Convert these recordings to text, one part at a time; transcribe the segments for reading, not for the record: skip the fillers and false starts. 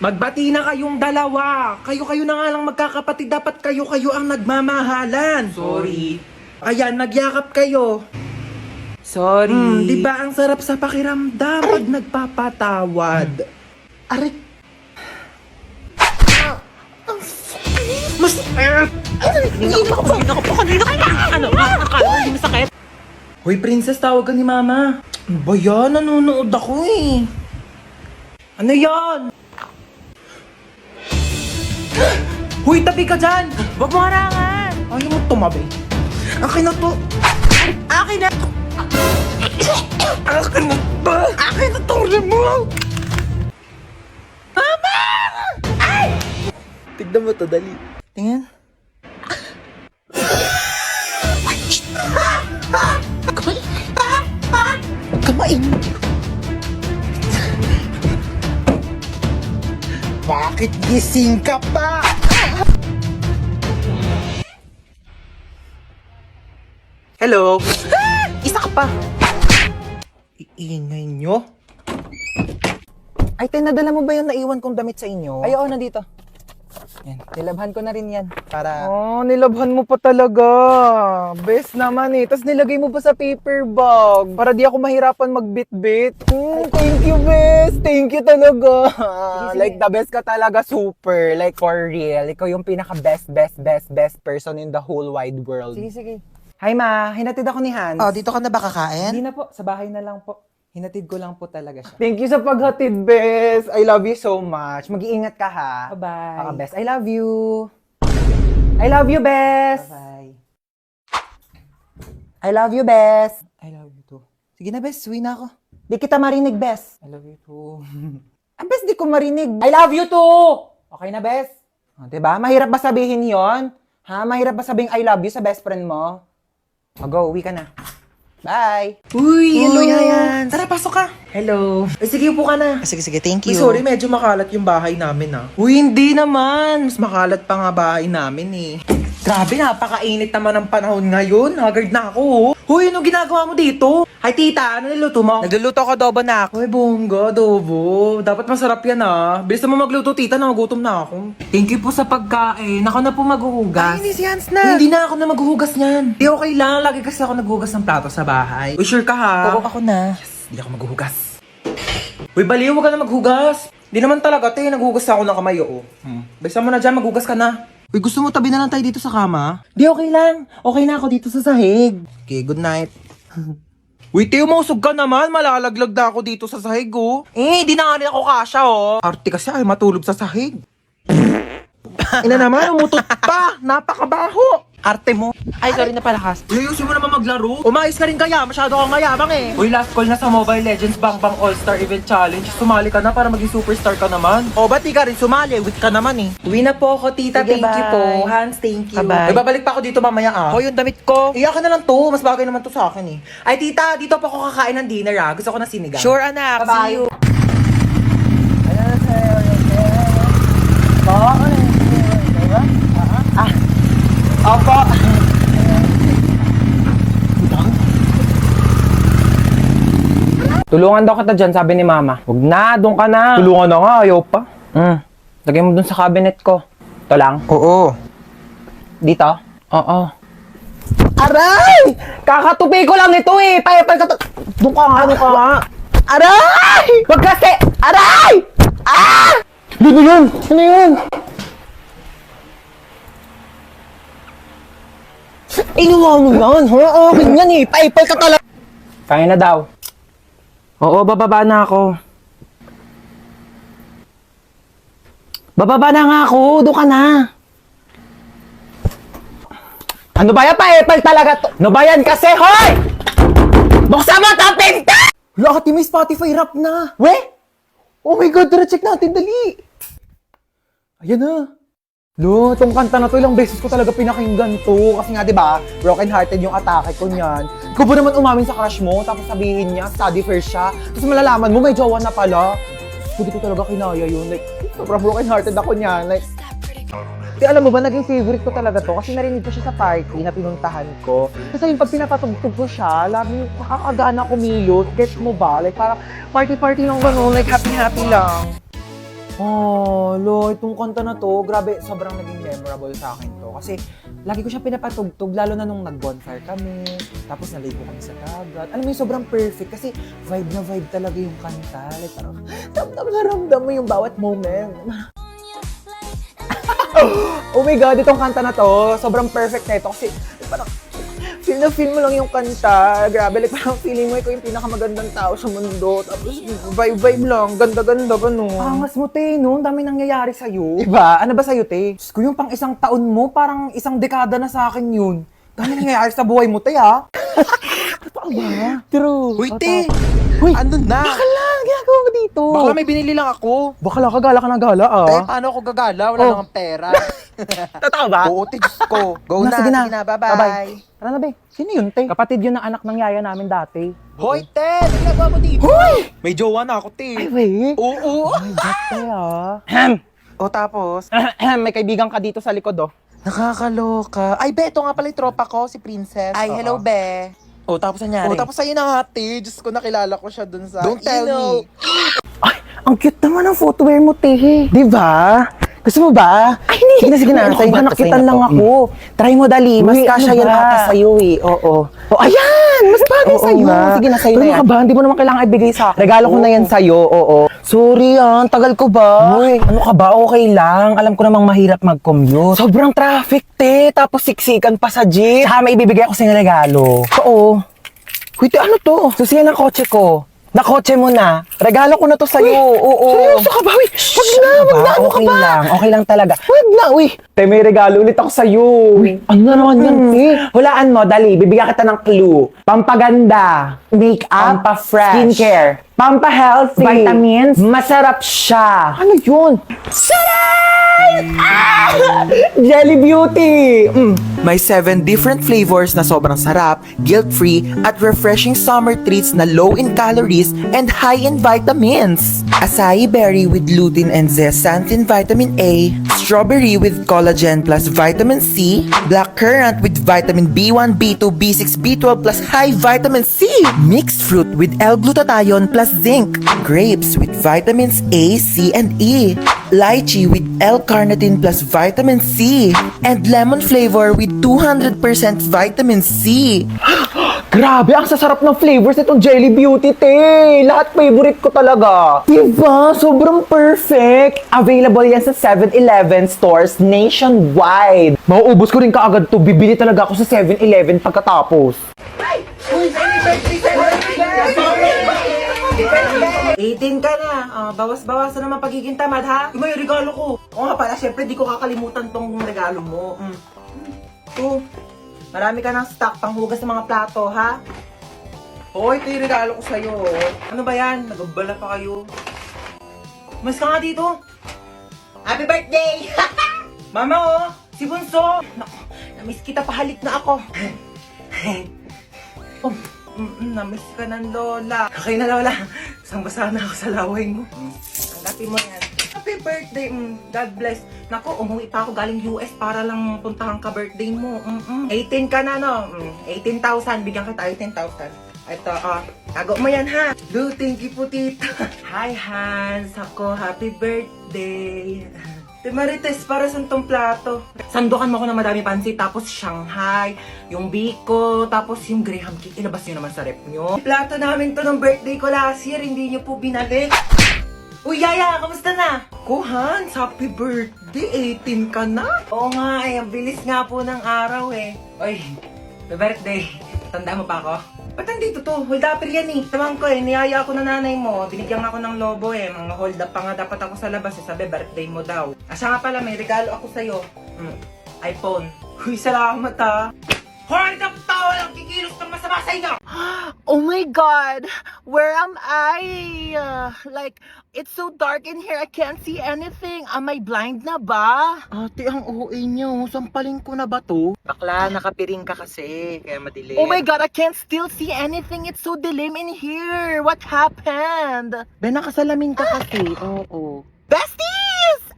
Magbati na kayong dalawa. Kayo-kayo na nga lang magkakapatid. Dapat kayo-kayo ang nagmamahalan. Sorry. Ayan, nagyakap kayo. Sorry. Di ba ang sarap sa pakiramdam pag nagpapatawad? Aray. Mas... Ano? Akala mo hindi masakit? Hoy, princess, tawag ka ni mama. Ano ba yan? Nanonood ako eh. Ano yan? Hoy, tabi ka dyan! Huwag mo harangan! Ayaw mo tumabi. Akin na to. Akin na! Akin na to. Akin na to, remote. Mama! Ay! Tignan mo to, dali. Tingnan. Kamain. Bakit gising ka pa? Hello? Isa ka pa! Iingay nyo? Ay, tinadala mo ba yung naiwan kong damit sa inyo? Ay, oo, nandito. Yan. Nilabhan ko na rin yan. Para... Oh, nilabhan mo pa talaga. Best naman eh. Tapos nilagay mo pa sa paper bag. Para di ako mahirapan magbit-bit. Thank you, best. Thank you talaga. Sige. Like, the best ka talaga. Super. Like, for real. Ikaw yung pinaka-best person in the whole wide world. Sige, sige. Hi, ma. Hinatid ako ni Hans. Oh, dito ka na ba kakain? Hindi na po, sa bahay na lang po. Hinatid ko lang po talaga siya. Thank you sa paghatid, best. I love you so much. Mag-iingat ka, ha? Bye-bye. Best. I love you. I love you, best. Bye-bye. I love you, best. I love you too. Sige na, best. Uwi na ako. Di kita marinig, best. I love you too. Ah, best, di ko marinig. I love you too! Okay na, best? Oh, diba? Mahirap ba sabihin yon? Ha? Mahirap ba sabihin I love you sa best friend mo? O, go. Uwi ka na. Bye! Uy, hello, Uy, Yayan. Tara, pasok ka. Hello. Ay, sige, upo ka na. Sige, sige. Thank Uy, you. sorry, medyo makalat yung bahay namin, ah. Uy, hindi naman. Mas makalat pa nga bahay namin, eh. Grabe, napakainit naman ang panahon ngayon. Haggard na ako, oh. Huy, ano ginagawa mo dito? Hi, tita. Ano niluto mo? Nagluluto ko adobo na ako. Uy, bongga, adobo. Dapat masarap yan, ah. Bilis mo magluto, tita. Nagugutom na ako. Thank you po sa pagkain. Ako na po maghuhugas. Ay, hindi si Hans na. Hindi na ako na maghuhugas niyan. Di okay lang. Lagi kasi ako naghuhugas ng plato sa bahay. Uy, sure ka, ha? Oo, ako na. Hindi ako maghuhugas. Uy, baliw, huwag ka na maghugas. Hindi naman talaga, te. Naghuhugas ako ng kamay, oo. Bisa mo na dyan, maghugas ka na. Uy, gusto mo tabi na lang tayo dito sa kama? Di, okay lang. Okay na ako dito sa sahig. Okay, good night. Uy, Teo, mausog ka naman. Malalaglag na ako dito sa sahig, oh. Eh, di na nga rin ako kasha, oh. Arte kasi ay matulog sa sahig. Ina naman, umutot pa. Napakabaho. Arte mo. Ay, sorry na palakas. Uy, ayusin mo naman maglaro. Umayos ka rin kaya. Masyado kang mayabang eh. Uy, last call na sa Mobile Legends Bang Bang All-Star Event Challenge. Sumali ka na para maging superstar ka naman. O, ba't di ka rin sumali? Weak ka naman eh. Uwi na po ako, tita. Sige, Thank you po. bye. Hans, thank you. Bye-bye. Ay, babalik pa ako dito mamaya ah. Oh, yung damit ko. Iyakan na lang to. Mas bagay naman to sa akin eh. Ay, tita, dito pa ako kakain ng dinner ah. Gusto ko ng sinigang. Sure, anak. Bye-bye. See you. Opo. Tulungan daw kita dyan, sabi ni mama. Huwag na, doon ka na. Tulungan na nga, ayaw pa. Lagay mo doon sa cabinet ko. Ito lang. Oo. Dito? Oo. Aray! Kakatupi ko lang ito eh. Payapal ka to. Doon ka nga, doon ka nga. Aray! Wag kasi! Aray! Ah! Ano yun? Ano yun? Inuwa mo yan, ha? Akin yan eh. Payapal ka talaga. Kaya na daw. Oo, bababa na ako. Bababa na nga ako. Doon ka na. Ano ba yan? Paepal talaga to. Ano ba yan kasi, hoy! Buksan mo ito, pinta! Wala ka, may Spotify rap na. We? Oh my God, tara check natin, dali. Ayan na. Lo, itong kanta na to, ilang beses ko talaga pinakinggan to. Kasi nga, di ba, broken hearted yung atake ko niyan. Ikaw ba naman umamin sa crush mo, tapos sabihin niya, study first siya. Tapos malalaman mo, may jowa na pala. Hindi ko talaga kinaya yun. Like, sobrang broken hearted ako niyan. Like, di alam mo ba, naging favorite ko talaga to. Kasi narinig ko siya sa party na pinuntahan ko. Kasi yung pag pinapatugtog ko siya, lagi nakakagana kumilos. Get mo ba? Like, parang party-party lang gano'n. Like, happy-happy lang. Oh, lo, itong kanta na to, grabe, sobrang naging memorable sa akin to. Kasi lagi ko siya pinapatugtog, lalo na nung nag-bonfire kami, tapos naligo kami sa dagat. Alam mo yung sobrang perfect kasi vibe na vibe talaga yung kanta. Like parang ramdam na ramdam mo yung bawat moment. Oh my God, itong kanta na to, sobrang perfect na ito kasi parang feel na feel mo lang yung kanta. Grabe, like parang feeling mo ikaw yung pinakamagandang tao sa mundo. Tapos vibe lang, ganda-ganda ba no? Angas mo, te, no? Ang dami nangyayari sa'yo. Diba? Ano ba sa'yo, te? Diyos ko, yung pang isang taon mo, parang isang dekada na sa akin yun. Dami nangyayari sa buhay mo, te, ha? Totoo ba? True. Uy, te! Uy, Ano na? bakala, ginagawa mo dito? Bakla may binili lang ako. Bakala ka, gala ka na gala, ah. Eh, paano ako gagala? Wala Oh. nang pera. Totoo ba? Oo, te, Diyos ko. Go na, Sige sige na, bye-bye. Tara na, be. Sino yun, te? Kapatid yun ng anak ng yaya namin dati. Hoy, te! Ano ginagawa mo dito? Hoy! May jowa na ako, te. Ay, wait. Oo. Ay, ba't te, ah? O, tapos? May kaibigan ka dito sa likod, oh. Nakakaloka. Ay, be, ito nga pala yung tropa ko, si Princess. Ay, hello, be. O, tapos nangyari? O, tapos ayun na nga, te. Diyos ko, nakilala ko siya dun sa... Don't tell me. Ay, ang cute naman ng footwear mo, te. Di ba? Gusto mo ba? Ay, hindi. Sige na, sa'yo na nakitan lang ako. Try mo, dali. Mas kasha yan ata sa'yo, eh. Oo. Oh, ayan! Mas bagay sa'yo. Sige na, sa'yo na yan. Pero ba, hindi mo naman kailangan ibigay sa akin. Regalo ko na yan sa'yo, oo. Sorry, tagal ko ba? Uy, ano ka ba? Okay lang. Alam ko namang mahirap mag-commute. Sobrang traffic, te. Tapos siksikan pa sa jeep. Saka may ibibigay ako sa'yo regalo. Oo. Uy, te, ano to? Susiyan ng kotse ko. Nakotse mo na. Regalo ko na to sa'yo. Oo. Seryoso ka ba? Uy, wag na. Ano ka ba? Okay lang talaga. Wag na, uy. Te, may regalo ulit ako sa'yo. Uy, ano na naman yan, te? Hulaan mo, dali. Bibigyan kita ng clue. Pampaganda. Make-up. Pampa-fresh. Skincare. Pampa-healthy. Vitamins. Masarap siya. Ano yun? Jelly Beauty! May 7 different flavors na sobrang sarap, guilt-free, at refreshing summer treats na low in calories and high in vitamins. Acai berry with lutein and zeaxanthin vitamin A, strawberry with collagen plus vitamin C, black currant with vitamin B1, B2, B6, B12 plus high vitamin C, mixed fruit with L-glutathione plus zinc, grapes with vitamins A, C, and E, lychee with L-carnitine plus vitamin C, and lemon flavor with 200% vitamin C. Grabe, ang sasarap ng flavors itong Jelly Beauty, te. Lahat favorite ko talaga. Diba? Sobrang perfect. Available yan sa 7-Eleven stores nationwide. Mauubos ko rin kaagad to. Bibili talaga ako sa 7-Eleven pagkatapos. 18 ka na. Bawas-bawasan naman pagiging tamad, ha? Yung may regalo ko. Oo nga pala, syempre di ko kakalimutan tong regalo mo. Marami ka ng stock panghugas ng mga plato, ha? Oo, ito yung regalo ko sa'yo. Ano ba yan? Nagabala pa kayo. Mas ka nga dito. Happy birthday! Mama, oh! Si Bunso! Naku, namiss kita, pahalik na ako. Namiss ka ng lola. Okay na, lola. Basang-basa na ako sa laway mo. Tanggapin mo yan. Happy birthday. God bless. Naku, umuwi pa ako galing US para lang puntahan ka birthday mo. 18 ka na, no? 18,000. Bigyan kita 18,000. Ito, tago mo yan, ha? Do, thank you po, tita. Hi, Hans. Ako, happy birthday. Te Marites, para sa tong plato. Sandukan mo ko ng madami pansit, tapos Shanghai, yung biko, tapos yung Graham cake. Ilabas nyo naman sa rep nyo. Plato namin to ng birthday ko last year, hindi nyo po binalik. Uy, Yaya, kamusta na? Ko, Hans, happy birthday. 18 ka na? Oo nga, ang bilis nga po ng araw eh. Uy, happy birthday. Tanda mo pa ako? Ba't nandito to? Hold upper yan eh. Saman ko eh, niyaya ako na nanay mo. Binigyan ako ng lobo eh. Mga hold up pa nga dapat ako sa labas eh. Sabi, birthday mo daw. Siya nga pala, may regalo ako sa'yo. iPhone. Uy, salamat ha. Hoy, na tao lang kikilos ng masama sa inyo! Oh my god, where am I? Like, it's so dark in here, I can't see anything. Am I blind na ba? Ate, ang OA niyo. Sampalin ko na ba to? Bakla, nakapiring ka kasi. Kaya madilim. Oh my god, I can't still see anything. It's so dilim in here. What happened? Ben, nakasalamin ka kasi. Oo. Besties!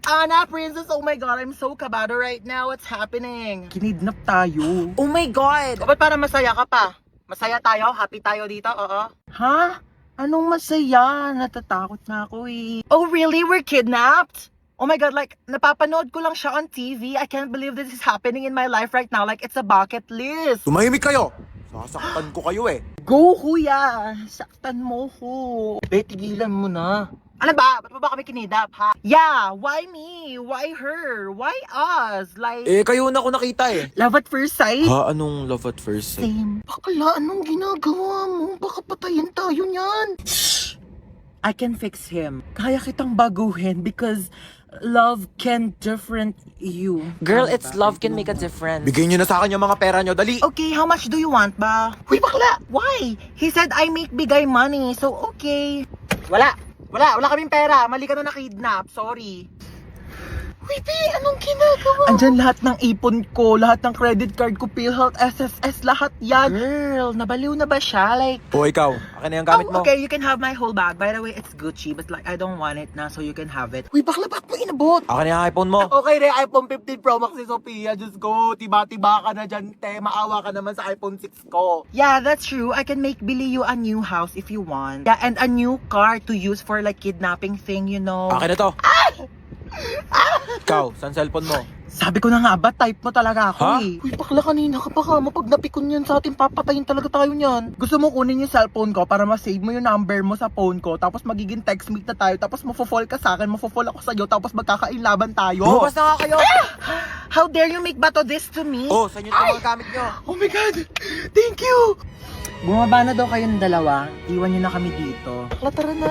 Anna, Princess, oh my god, I'm so kabado right now. What's happening? Kinidnap tayo. Oh my god! Ba't para masaya ka pa? Masaya tayo? Happy tayo dito? Oo. Huh? Anong masaya? Natatakot na ako eh. Oh really? We're kidnapped? Oh my God, like, napapanood ko lang siya on TV. I can't believe this is happening in my life right now. Like, it's a bucket list. Tumahimik kayo! Sasaktan ko kayo eh. Go, kuya! Saktan mo ko. Be, tigilan mo na. Ano ba? Ba't mo ba kami kinidap, ha? Yeah, why me? Why her? Why us? Like, Kayo na ako nakita eh. love at first sight? Ha? Anong love at first sight? Same. Bakla, anong ginagawa mo? Baka patayin tayo niyan. I can fix him. Kaya kitang baguhin because love can different you. Girl, it's love can make a difference. Bigay nyo na sa akin yung mga pera nyo, dali! Okay, how much do you want ba? Uy, bakla! Why? He said I make bigay money, so okay. Wala kaming pera. Mali ka na nakidnap. Sorry. Uy, P, anong ginagawa? Andyan lahat ng ipon ko, lahat ng credit card ko, PhilHealth, SSS, lahat yan. Girl, nabaliw na ba siya? Like, O ikaw, akin na yung gamit mo. okay, you can have my whole bag. By the way, it's Gucci, but like, I don't want it na, so you can have it. Uy, bakla, ba't mo inabot? Akin na yung iPhone mo. Okay, re, iPhone 15 Pro Max si Sophia. Diyos ko, tiba-tiba ka na dyan, te. Maawa ka naman sa iPhone 6 ko. Yeah, that's true. I can make Billy you a new house if you want. Yeah, and a new car to use for like kidnapping thing, you know. Akin na to. Ikaw, saan cellphone mo? Sabi ko na nga ba, type mo talaga ako Ha? eh. Uy, bakla kanina ka pa ka mo. Pag napikon yan sa atin, papatayin talaga tayo niyan. Gusto mo kunin yung cellphone ko para ma-save mo yung number mo sa phone ko. Tapos magiging text meet na tayo. Tapos mafo-fall ka sa akin, mafo-fall ako sa'yo. Tapos magkakainlaban tayo. Lumabas na nga kayo! How dare you make bato this to me? Oh, saan yun yung mga gamit nyo? Oh my God! Thank you! Bumaba na daw kayong dalawa. Iwan niyo na kami dito. Bakla, tara na.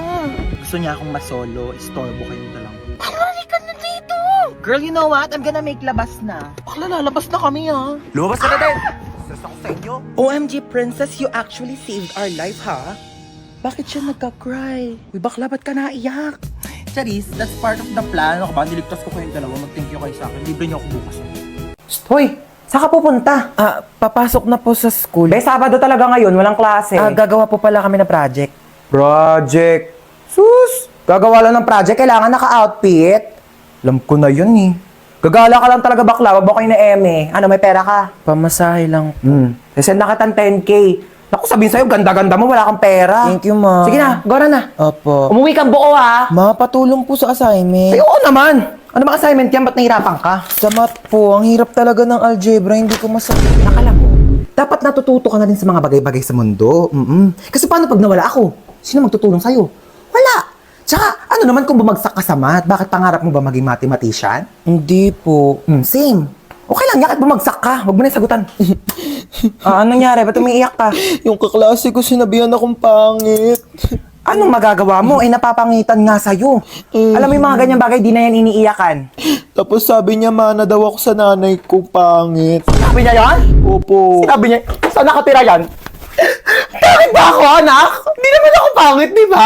Gusto niya akong masolo. Istorbo kayong dalawa. Bakla, ka na dito! Girl, you know what? I'm gonna make labas na. Bakla, lalabas na kami ha. Lumabas ka na din! Stress ako sa inyo. OMG, princess, you actually saved our life, ha? Bakit siya nagka-cry? Uy, bakla, ba't ka naiyak? Charis, that's part of the plan. Ako ba, niligtas ko kayong dalawa. Mag-thank you kayo sa akin. Libre niyo ako bukas. Hoy, saan ka pupunta? Papasok na po sa school. Be, Sabado talaga ngayon, walang klase. Gagawa po pala kami ng project. Project. Sus! Gagawa lang ng project, kailangan naka-outfit. Alam ko na yun eh. Gagala ka lang talaga bakla, wag mo kayo na eme. Ano, may pera ka? Pamasahe lang. Send na kitang 10K. Naku, sabihin sa'yo, ganda-ganda mo, wala kang pera. Thank you, ma. Sige na, gora na. Opo. Umuwi kang buo ha. Ma, patulong po sa assignment. Ay, oo naman. Ano bang assignment yan? Ba't nahirapan ka? Sa math po, ang hirap talaga ng algebra, hindi ko masagot. Nakala mo, dapat natututo ka na din sa mga bagay-bagay sa mundo. Kasi paano pag nawala ako? Sino magtutulong sa'yo? Wala. Tsaka, ano naman kung bumagsak ka sa math? Bakit pangarap mo ba maging mathematician? Hindi po. Same. Okay lang, yakit bumagsak ka. Huwag mo na yung sagutan. Anong nangyari? Ba't umiiyak ka? Yung kaklase ko sinabihan akong pangit. Anong magagawa mo? Napapangitan nga sa'yo. Alam mo yung mga ganyang bagay, di na yan iniiyakan. Tapos sabi niya, mana daw ako sa nanay ko pangit. Sabi niya yan? Opo. Sabi niya, saan nakatira yan? Pangit ba ako, anak? Hindi naman ako pangit, di ba?